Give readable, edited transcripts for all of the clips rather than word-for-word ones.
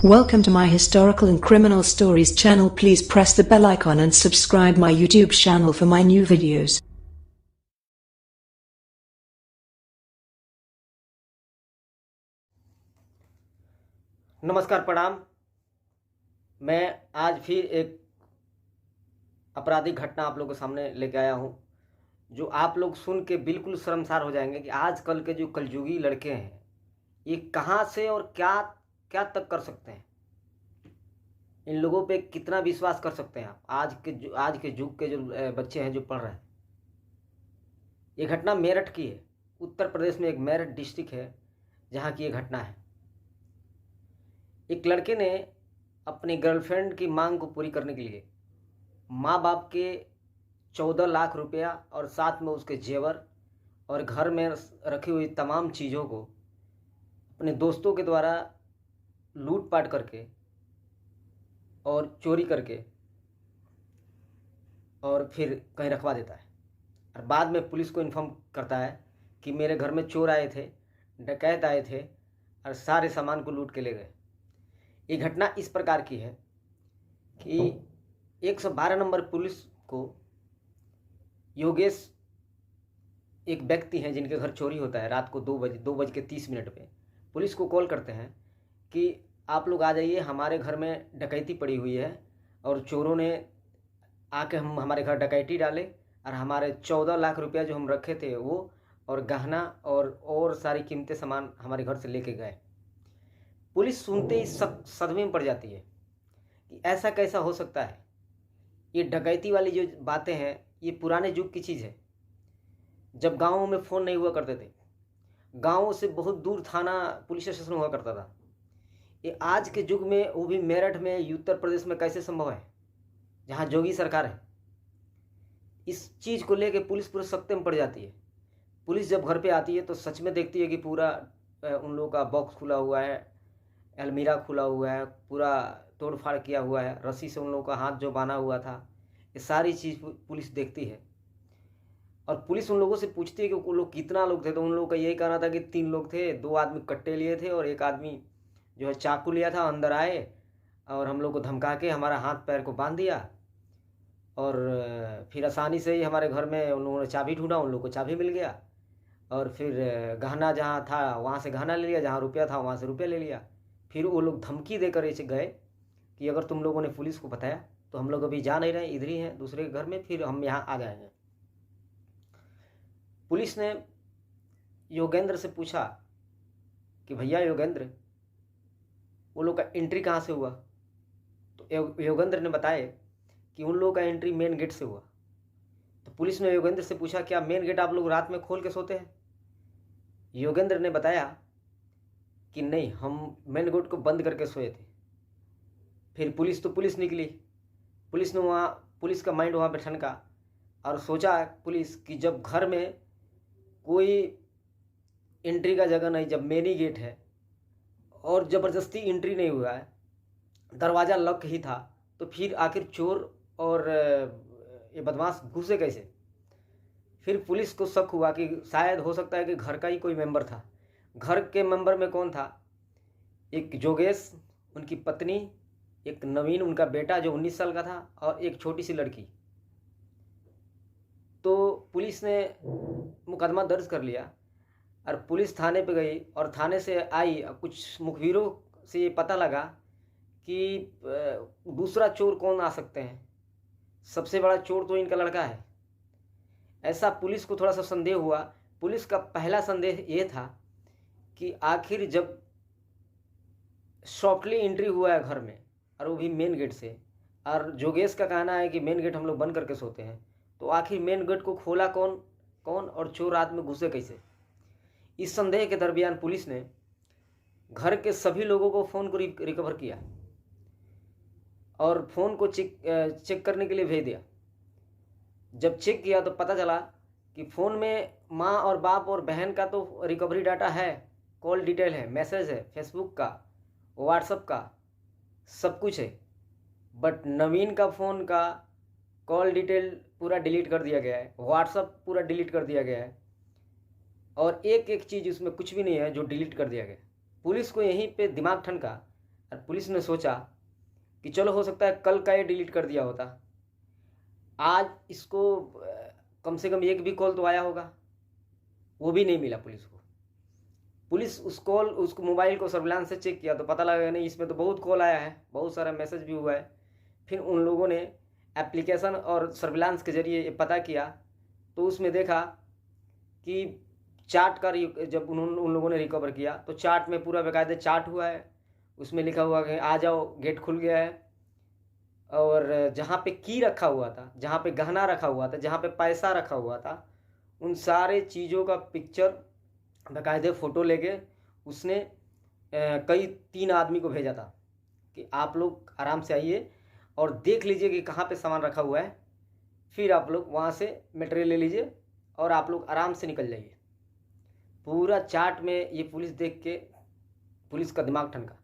Welcome to my historical and criminal stories channel. Please press the bell icon and subscribe my YouTube channel for my new videos. नमस्कार, प्रणाम। मैं आज फिर एक आपराधिक घटना आप लोगों के सामने लेके आया हूँ, जो आप लोग सुन के बिल्कुल शर्मसार हो जाएंगे कि आजकल के जो कलयुगी लड़के हैं ये कहाँ से और क्या क्या तक कर सकते हैं। इन लोगों पे कितना विश्वास कर सकते हैं आप। आज के युग के जो बच्चे हैं जो पढ़ रहे हैं। ये घटना मेरठ की है। उत्तर प्रदेश में एक मेरठ डिस्ट्रिक्ट है जहाँ की ये घटना है। एक लड़के ने अपनी गर्लफ्रेंड की मांग को पूरी करने के लिए माँ बाप के 14 लाख रुपया और साथ में उसके जेवर और घर में रखी हुई तमाम चीज़ों को अपने दोस्तों के द्वारा लूटपाट करके और चोरी करके और फिर कहीं रखवा देता है और बाद में पुलिस को इन्फॉर्म करता है कि मेरे घर में चोर आए थे, डकैत आए थे और सारे सामान को लूट के ले गए। ये घटना इस प्रकार की है कि 112 नंबर पुलिस को योगेश एक व्यक्ति हैं जिनके घर चोरी होता है रात को 2:30 पे पुलिस को कॉल करते हैं कि आप लोग आ जाइए, हमारे घर में डकैती पड़ी हुई है और चोरों ने आके हमारे घर डकैती डाले और हमारे 14 लाख रुपया जो हम रखे थे वो और गहना और सारी कीमती सामान हमारे घर से लेके गए। पुलिस सुनते ही सदमे में पड़ जाती है कि ऐसा कैसा हो सकता है। ये डकैती वाली जो बातें हैं ये पुराने युग की चीज़ है, जब गाँवों में फ़ोन नहीं हुआ करते थे, गाँवों से बहुत दूर थाना पुलिस स्टेशन हुआ करता था। ये आज के युग में, वो भी मेरठ में, उत्तर प्रदेश में कैसे संभव है जहाँ जोगी सरकार है। इस चीज़ को लेके पुलिस पूरे सख्ते में पड़ जाती है। पुलिस जब घर पे आती है तो सच में देखती है कि पूरा उन लोगों का बॉक्स खुला हुआ है, अलमीरा खुला हुआ है, पूरा तोड़ फाड़ किया हुआ है, रस्सी से उन लोगों का हाथ जो बांधा हुआ था, ये सारी चीज़ पुलिस देखती है। और पुलिस उन लोगों से पूछती है कि वो लोग कितना लोग थे, तो उन लोगों का यही कहना था कि 3 लोग थे। 2 आदमी कट्टे लिए थे और एक आदमी जो है चाकू लिया था, अंदर आए और हम लोग को धमका के हमारा हाथ पैर को बांध दिया और फिर आसानी से ही हमारे घर में उन लोगों ने चाबी ढूंढा, उन लोगों को चाबी मिल गया और फिर गहना जहाँ था वहाँ से गहना ले लिया, जहाँ रुपया था वहाँ से रुपया ले लिया। फिर वो लोग धमकी देकर ऐसे गए कि अगर तुम लोगों ने पुलिस को बताया तो हम लोग अभी जा नहीं रहे, इधर ही हैं दूसरे के घर में, फिर हम यहाँ आ जाएंगे। पुलिस ने योगेंद्र से पूछा कि भैया योगेंद्र, वो लोग का एंट्री कहाँ से हुआ? तो योगेंद्र ने बताया कि उन लोगों का एंट्री मेन गेट से हुआ। तो पुलिस ने योगेंद्र से पूछा क्या मेन गेट आप लोग रात में खोल के सोते हैं? योगेंद्र ने बताया कि नहीं, हम मेन गेट को बंद करके सोए थे। फिर पुलिस निकली। पुलिस का माइंड वहाँ पे ठनका और सोचा पुलिस कि जब घर में कोई एंट्री का जगह नहीं, जब मेन ही गेट है और ज़बरदस्ती एंट्री नहीं हुआ है, दरवाज़ा लॉक ही था, तो फिर आखिर चोर और ये बदमाश घुसे कैसे? फिर पुलिस को शक हुआ कि शायद हो सकता है कि घर का ही कोई मेंबर था। घर के मेंबर में कौन था? एक जोगेश, उनकी पत्नी, एक नवीन उनका बेटा जो 19 साल का था और एक छोटी सी लड़की। तो पुलिस ने मुकदमा दर्ज कर लिया और पुलिस थाने पे गई और थाने से आई। कुछ मुखबिरों से ये पता लगा कि दूसरा चोर कौन आ सकते हैं, सबसे बड़ा चोर तो इनका लड़का है। ऐसा पुलिस को थोड़ा सा संदेह हुआ। पुलिस का पहला संदेह ये था कि आखिर जब सॉफ्टली एंट्री हुआ है घर में और वो भी मेन गेट से, और जोगेश का कहना है कि मेन गेट हम लोग बंद करके सोते हैं, तो आखिर मेन गेट को खोला कौन और चोर रात में घुसे कैसे? इस संदेह के दरमियान पुलिस ने घर के सभी लोगों को फ़ोन को रिकवर किया और फ़ोन को चेक करने के लिए भेज दिया। जब चेक किया तो पता चला कि फ़ोन में माँ और बाप और बहन का तो रिकवरी डाटा है, कॉल डिटेल है, मैसेज है, फेसबुक का, व्हाट्सएप का, सब कुछ है। बट नवीन का फ़ोन का कॉल डिटेल पूरा डिलीट कर दिया गया है, व्हाट्सएप पूरा डिलीट कर दिया गया है और एक एक चीज़ उसमें कुछ भी नहीं है जो डिलीट कर दिया गया। पुलिस को यहीं पे दिमाग ठनका और पुलिस ने सोचा कि चलो हो सकता है कल का ये डिलीट कर दिया होता, आज इसको कम से कम एक भी कॉल तो आया होगा, वो भी नहीं मिला पुलिस को। पुलिस उसको मोबाइल को सर्विलांस से चेक किया तो पता लगा नहीं, इसमें तो बहुत कॉल आया है, बहुत सारा मैसेज भी हुआ है। फिर उन लोगों ने एप्लीकेशन और सर्विलांस के जरिए ये पता किया तो उसमें देखा कि चार्ट का जब उन लोगों ने रिकवर किया तो चार्ट में पूरा बेकायदे चार्ट हुआ है, उसमें लिखा हुआ कि आ जाओ गेट खुल गया है। और जहाँ पे की रखा हुआ था, जहाँ पे गहना रखा हुआ था, जहाँ पे पैसा रखा हुआ था, उन सारे चीज़ों का पिक्चर बेकायदे फ़ोटो लेके उसने कई 3 आदमी को भेजा था कि आप लोग आराम से आइए और देख लीजिए कि कहाँ पे सामान रखा हुआ है, फिर आप लोग वहाँ से मटेरियल ले लीजिए और आप लोग आराम से निकल जाइए। पूरा चार्ट में ये पुलिस देख के पुलिस का दिमाग ठनका।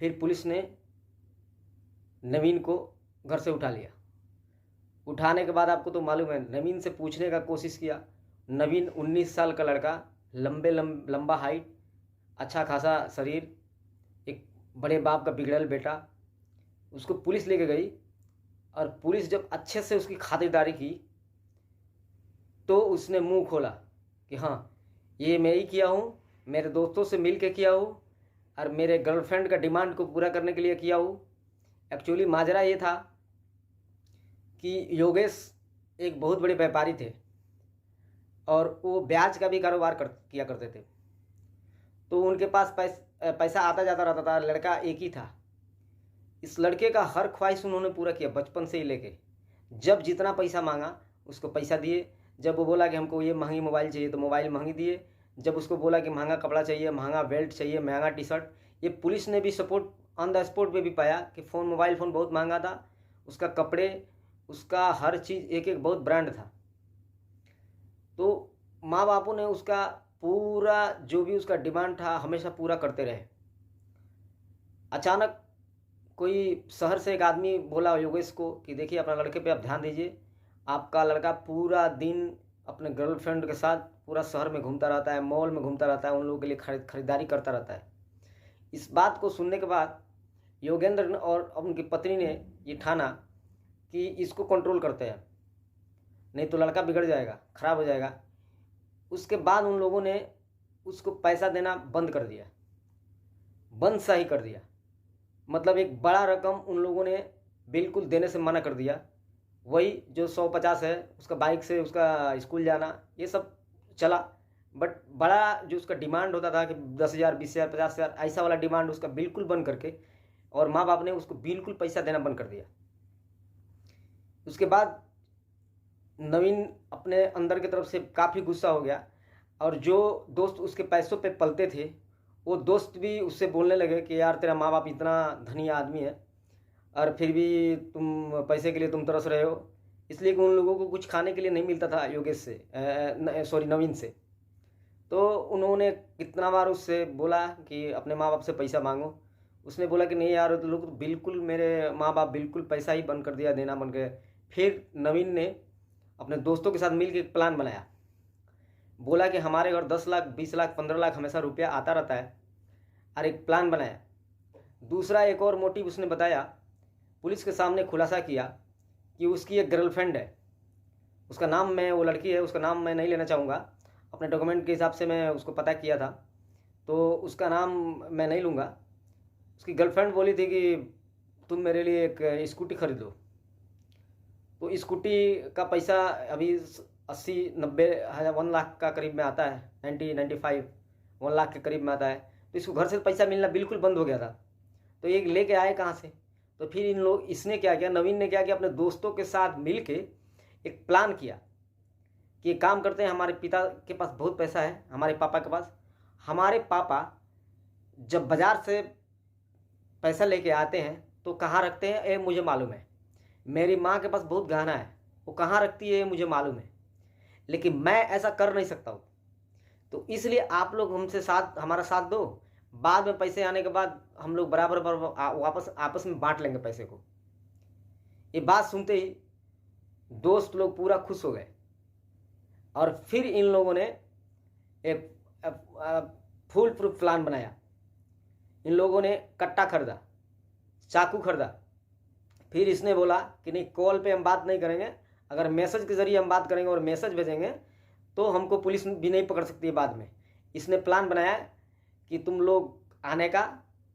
फिर पुलिस ने नवीन को घर से उठा लिया। उठाने के बाद आपको तो मालूम है, नवीन से पूछने का कोशिश किया। नवीन 19 साल का लड़का, लंबा हाइट, अच्छा खासा शरीर, एक बड़े बाप का बिगड़ल बेटा। उसको पुलिस लेके गई और पुलिस जब अच्छे से उसकी खातिरदारी की तो उसने मुंह खोला कि हाँ ये मैं ही किया हूँ, मेरे दोस्तों से मिल के किया हूँ और मेरे गर्लफ्रेंड का डिमांड को पूरा करने के लिए किया हूँ। एक्चुअली माजरा ये था कि योगेश एक बहुत बड़े व्यापारी थे और वो ब्याज का भी कारोबार किया करते थे, तो उनके पास पैसा आता जाता रहता था। लड़का एक ही था। इस लड़के का हर ख्वाहिश उन्होंने पूरा किया बचपन से ही लेके। जब जितना पैसा मांगा उसको पैसा दिए। जब वो बोला कि हमको ये महंगी मोबाइल चाहिए तो मोबाइल महंगी दिए। जब उसको बोला कि महंगा कपड़ा चाहिए, महंगा बेल्ट चाहिए, महंगा टी शर्ट, ये पुलिस ने भी सपोर्ट ऑन द स्पॉट पे भी पाया कि मोबाइल फ़ोन बहुत महंगा था, उसका कपड़े, उसका हर चीज़ एक एक बहुत ब्रांड था। तो माँ बापों ने उसका पूरा जो भी उसका डिमांड था हमेशा पूरा करते रहे। अचानक कोई शहर से एक आदमी बोला योगेश को कि देखिए अपना लड़के पे आप ध्यान दीजिए, आपका लड़का पूरा दिन अपने गर्लफ्रेंड के साथ पूरा शहर में घूमता रहता है, मॉल में घूमता रहता है, उन लोगों के लिए खरीदारी करता रहता है। इस बात को सुनने के बाद योगेंद्र और उनकी पत्नी ने ये ठाना कि इसको कंट्रोल करते हैं, नहीं तो लड़का बिगड़ जाएगा, ख़राब हो जाएगा। उसके बाद उन लोगों ने उसको पैसा देना बंद कर दिया, बंद सा ही कर दिया। मतलब एक बड़ा रकम उन लोगों ने बिल्कुल देने से मना कर दिया। वही जो 150 है उसका बाइक से उसका स्कूल जाना, ये सब चला। बट बड़ा जो उसका डिमांड होता था कि 10,000, 20,000, 50,000, ऐसा वाला डिमांड उसका बिल्कुल बंद करके, और माँ बाप ने उसको बिल्कुल पैसा देना बंद कर दिया। उसके बाद नवीन अपने अंदर की तरफ से काफ़ी गुस्सा हो गया और जो दोस्त उसके पैसों पे पलते थे वो दोस्त भी उससे बोलने लगे कि यार तेरा माँ बाप इतना धनी आदमी है और फिर भी तुम पैसे के लिए तुम तरस रहे हो। इसलिए कि उन लोगों को कुछ खाने के लिए नहीं मिलता था योगेश से, नवीन से। तो उन्होंने कितना बार उससे बोला कि अपने माँ बाप से पैसा मांगो। उसने बोला कि नहीं यार, तो लोग बिल्कुल, मेरे माँ बाप बिल्कुल पैसा ही बंद कर दिया, देना बंद कर दिया। फिर नवीन ने अपने दोस्तों के साथ मिल के एक प्लान बनाया। बोला कि हमारे घर 10 लाख, 20 लाख, 15 लाख हमेशा रुपया आता रहता है, और एक प्लान बनाया। दूसरा एक और मोटिव उसने बताया, पुलिस के सामने खुलासा किया कि उसकी एक गर्लफ्रेंड है। उसका नाम, मैं, वो लड़की है, उसका नाम मैं नहीं लेना चाहूँगा, अपने डॉक्यूमेंट के हिसाब से मैं उसको पता किया था तो उसका नाम मैं नहीं लूँगा। उसकी गर्लफ्रेंड बोली थी कि तुम मेरे लिए एक स्कूटी खरीद लो। तो स्कूटी का पैसा अभी 80-90 हज़ार, 1 लाख का करीब में आता है, 95 1 लाख के करीब में आता है। तो इसको घर से पैसा मिलना बिल्कुल बंद हो गया था। तो ये लेके आए कहाँ से? तो फिर इसने क्या किया, नवीन ने क्या किया, अपने दोस्तों के साथ मिल के एक प्लान किया कि एक काम करते हैं, हमारे पिता के पास बहुत पैसा है, हमारे पापा के पास। हमारे पापा जब बाज़ार से पैसा लेके आते हैं तो कहाँ रखते हैं ये मुझे मालूम है। मेरी माँ के पास बहुत गहना है, वो कहाँ रखती है ये मुझे मालूम है, लेकिन मैं ऐसा कर नहीं सकता हूँ। तो इसलिए आप लोग हमसे हमारा साथ दो, बाद में पैसे आने के बाद हम लोग बराबर वापस आपस में बांट लेंगे पैसे को। ये बात सुनते ही दोस्त लोग पूरा खुश हो गए और फिर इन लोगों ने एक फुल प्रूफ प्लान बनाया। इन लोगों ने कट्टा खरीदा, चाकू खरीदा। फिर इसने बोला कि नहीं, कॉल पे हम बात नहीं करेंगे, अगर मैसेज के ज़रिए हम बात करेंगे और मैसेज भेजेंगे तो हमको पुलिस भी नहीं पकड़ सकती है बाद में। इसने प्लान बनाया कि तुम लोग आने का,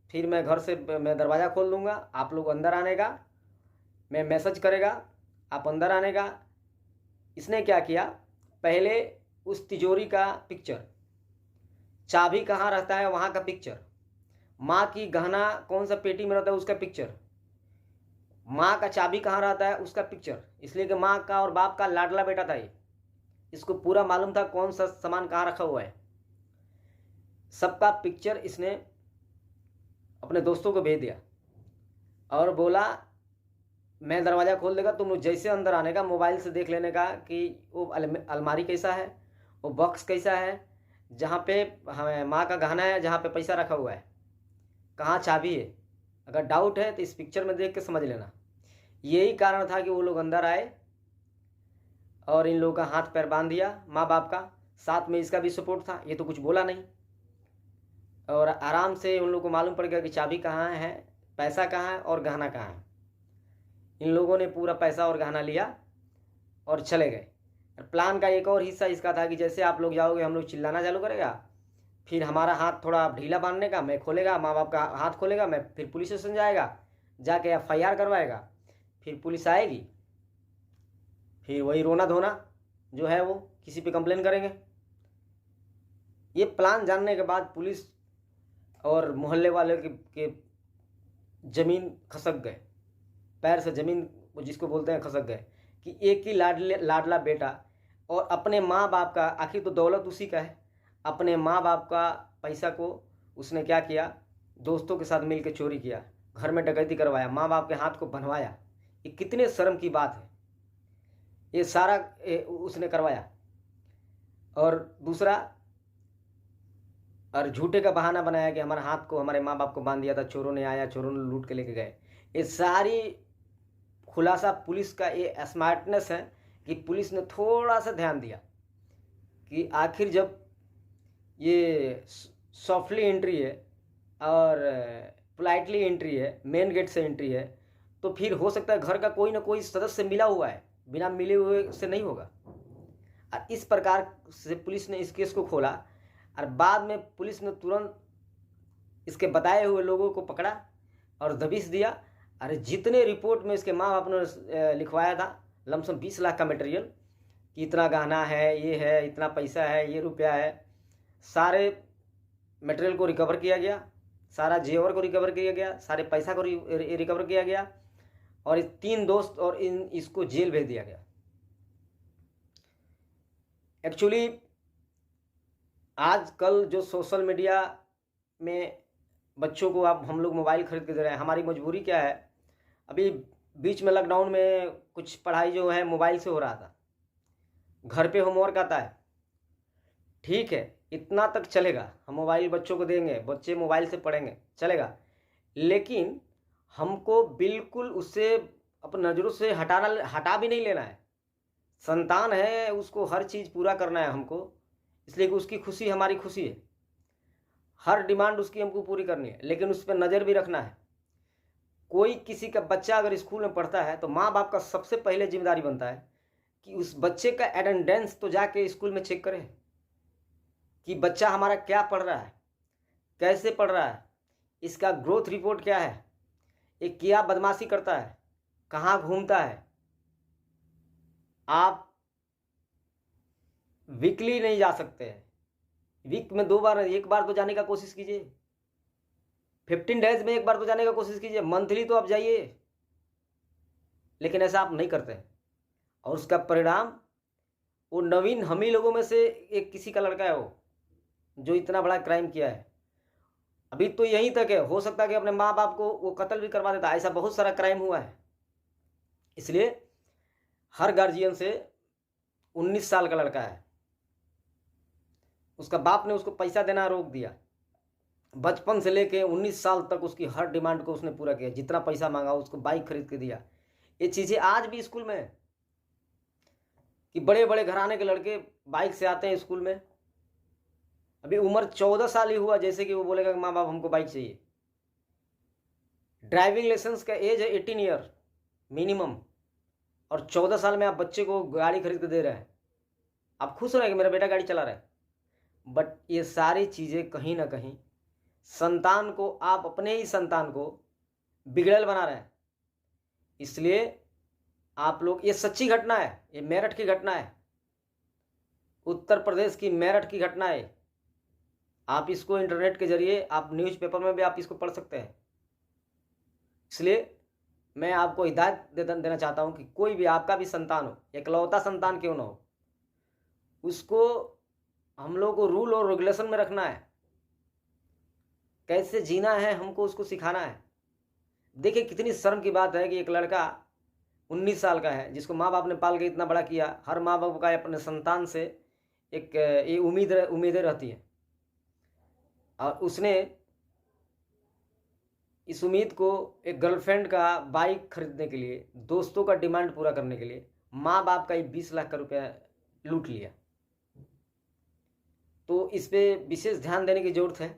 फिर मैं घर से मैं दरवाज़ा खोल दूँगा, आप लोग अंदर आने का, मैं मैसेज करेगा, आप अंदर आने का। इसने क्या किया, पहले उस तिजोरी का पिक्चर, चाबी कहाँ रहता है वहाँ का पिक्चर, माँ की गहना कौन सा पेटी में रहता है उसका पिक्चर, माँ का चाबी कहाँ रहता है उसका पिक्चर, इसलिए कि माँ का और बाप का लाडला बेटा था ये, इसको पूरा मालूम था कौन सा सामान कहाँ रखा हुआ है। सबका पिक्चर इसने अपने दोस्तों को भेज दिया और बोला मैं दरवाज़ा खोल देगा, तुम लोग जैसे अंदर आने का मोबाइल से देख लेने का कि वो अलमारी कैसा है, वो बॉक्स कैसा है, जहाँ पे हमें माँ का गहना है, जहाँ पे पैसा रखा हुआ है, कहाँ चाबी है, अगर डाउट है तो इस पिक्चर में देख के समझ लेना। यही कारण था कि वो लोग अंदर आए और इन लोगों का हाथ पैर बांध दिया माँ बाप का, साथ में इसका भी सपोर्ट था, ये तो कुछ बोला नहीं, और आराम से उन लोगों को मालूम पड़ गया कि चाबी कहाँ है, पैसा कहाँ है और गहना कहाँ है। इन लोगों ने पूरा पैसा और गहना लिया और चले गए। प्लान का एक और हिस्सा इसका था कि जैसे आप लोग जाओगे हम लोग चिल्लाना चालू करेगा, फिर हमारा हाथ थोड़ा ढीला बांधने का, मैं खोलेगा, माँ बाप का हाथ खोलेगा, मैं फिर पुलिस स्टेशन जाएगा, जाके FIR करवाएगा, फिर पुलिस आएगी, फिर वही रोना धोना जो है वो किसी पे कंप्लेन करेंगे। ये प्लान जानने के बाद पुलिस और मोहल्ले वाले के ज़मीन खसक गए, पैर से ज़मीन जिसको बोलते हैं खसक गए, कि एक ही लाडला बेटा और अपने माँ बाप का, आखिर तो दौलत उसी का है, अपने माँ बाप का पैसा को उसने क्या किया, दोस्तों के साथ मिलकर चोरी किया, घर में डकैती करवाया, माँ बाप के हाथ को बनवाया। ये कितने शर्म की बात है, ये सारा उसने करवाया। और दूसरा, और झूठे का बहाना बनाया कि हमारे हाथ को, हमारे माँ बाप को बांध दिया था, चोरों ने आया, चोरों ने लूट के लेके गए। ये सारी खुलासा पुलिस का ये स्मार्टनेस है कि पुलिस ने थोड़ा सा ध्यान दिया कि आखिर जब ये सॉफ्टली एंट्री है और पोलाइटली एंट्री है, मेन गेट से एंट्री है, तो फिर हो सकता है घर का कोई ना कोई सदस्य मिला हुआ है, बिना मिले हुए से नहीं होगा। और इस प्रकार से पुलिस ने इस केस को खोला और बाद में पुलिस ने तुरंत इसके बताए हुए लोगों को पकड़ा और दबिश दिया। अरे जितने रिपोर्ट में इसके माँ बाप ने लिखवाया था, लमसम 20 लाख का मटेरियल, कि इतना गहना है, ये है, इतना पैसा है, ये रुपया है, सारे मटेरियल को रिकवर किया गया, सारा जेवर को रिकवर किया गया, सारे पैसा को रिकवर किया गया, और इस 3 दोस्त और इसको जेल भेज दिया गया। एक्चुअली आजकल जो सोशल मीडिया में बच्चों को अब हम लोग मोबाइल खरीद के दे रहे हैं, हमारी मजबूरी क्या है, अभी बीच में लॉकडाउन में कुछ पढ़ाई जो है मोबाइल से हो रहा था, घर पे होमवर्क आता है, ठीक है, इतना तक चलेगा, हम मोबाइल बच्चों को देंगे, बच्चे मोबाइल से पढ़ेंगे, चलेगा, लेकिन हमको बिल्कुल उससे अपनी नज़रों से हटा भी नहीं लेना है। संतान है, उसको हर चीज़ पूरा करना है हमको, इसलिए कि उसकी खुशी हमारी खुशी है, हर डिमांड उसकी हमको पूरी करनी है, लेकिन उस पर नज़र भी रखना है। कोई किसी का बच्चा अगर स्कूल में पढ़ता है तो माँ बाप का सबसे पहले जिम्मेदारी बनता है कि उस बच्चे का अटेंडेंस तो जाके स्कूल में चेक करें कि बच्चा हमारा क्या पढ़ रहा है, कैसे पढ़ रहा है, इसका ग्रोथ रिपोर्ट क्या है, ये क्या बदमाशी करता है, कहाँ घूमता है। आप वीकली नहीं जा सकते हैं, वीक में 2 बार, 1 बार तो जाने का कोशिश कीजिए, 15 डेज में 1 बार तो जाने का कोशिश कीजिए, मंथली तो आप जाइए, लेकिन ऐसा आप नहीं करते हैं। और उसका परिणाम, वो नवीन हम ही लोगों में से एक किसी का लड़का है वो, जो इतना बड़ा क्राइम किया है। अभी तो यहीं तक है, हो सकता है कि अपने माँ बाप को वो कत्ल भी करवा देता, ऐसा बहुत सारा क्राइम हुआ है। इसलिए हर गार्जियन से 19 साल का लड़का है, उसका बाप ने उसको पैसा देना रोक दिया, बचपन से लेके 19 साल तक उसकी हर डिमांड को उसने पूरा किया, जितना पैसा मांगा उसको बाइक खरीद के दिया। ये चीज़ें आज भी स्कूल में है कि बड़े बड़े घराने के लड़के बाइक से आते हैं स्कूल में, अभी उम्र 14 साल ही हुआ, जैसे कि वो बोलेगा कि माँ बाप हमको बाइक चाहिए। ड्राइविंग लाइसेंस का एज है 18 ईयर मिनिमम, और 14 साल में आप बच्चे को गाड़ी खरीद के दे रहे हैं। आप खुश हो रहे हैं कि मेरा बेटा गाड़ी चला रहा है, बट ये सारी चीज़ें कहीं ना कहीं संतान को, आप अपने ही संतान को बिगड़ल बना रहे हैं। इसलिए आप लोग, ये सच्ची घटना है, ये मेरठ की घटना है, उत्तर प्रदेश की मेरठ की घटना है। आप इसको इंटरनेट के जरिए, आप न्यूज़पेपर में भी आप इसको पढ़ सकते हैं। इसलिए मैं आपको हिदायत देना चाहता हूं कि कोई भी आपका भी संतान हो, इकलौता संतान क्यों ना हो, उसको हम लोग को रूल और रेगुलेशन में रखना है। कैसे जीना है हमको उसको सिखाना है। देखिए कितनी शर्म की बात है कि एक लड़का 19 साल का है, जिसको माँ बाप ने पाल के इतना बड़ा किया। हर माँ बाप का अपने संतान से एक ये उम्मीदें रहती है, और उसने इस उम्मीद को एक गर्लफ्रेंड का बाइक खरीदने के लिए, दोस्तों का डिमांड पूरा करने के लिए माँ बाप का ही 20 लाख का रुपया लूट लिया। तो इस पे विशेष ध्यान देने की ज़रूरत है,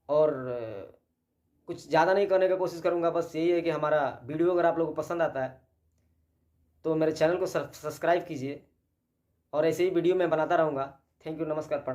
और कुछ ज़्यादा नहीं करने का कोशिश करूँगा। बस यही है कि हमारा वीडियो अगर आप लोगों को पसंद आता है तो मेरे चैनल को सब्सक्राइब कीजिए, और ऐसे ही वीडियो मैं बनाता रहूँगा। थैंक यू, नमस्कार, प्रणाम।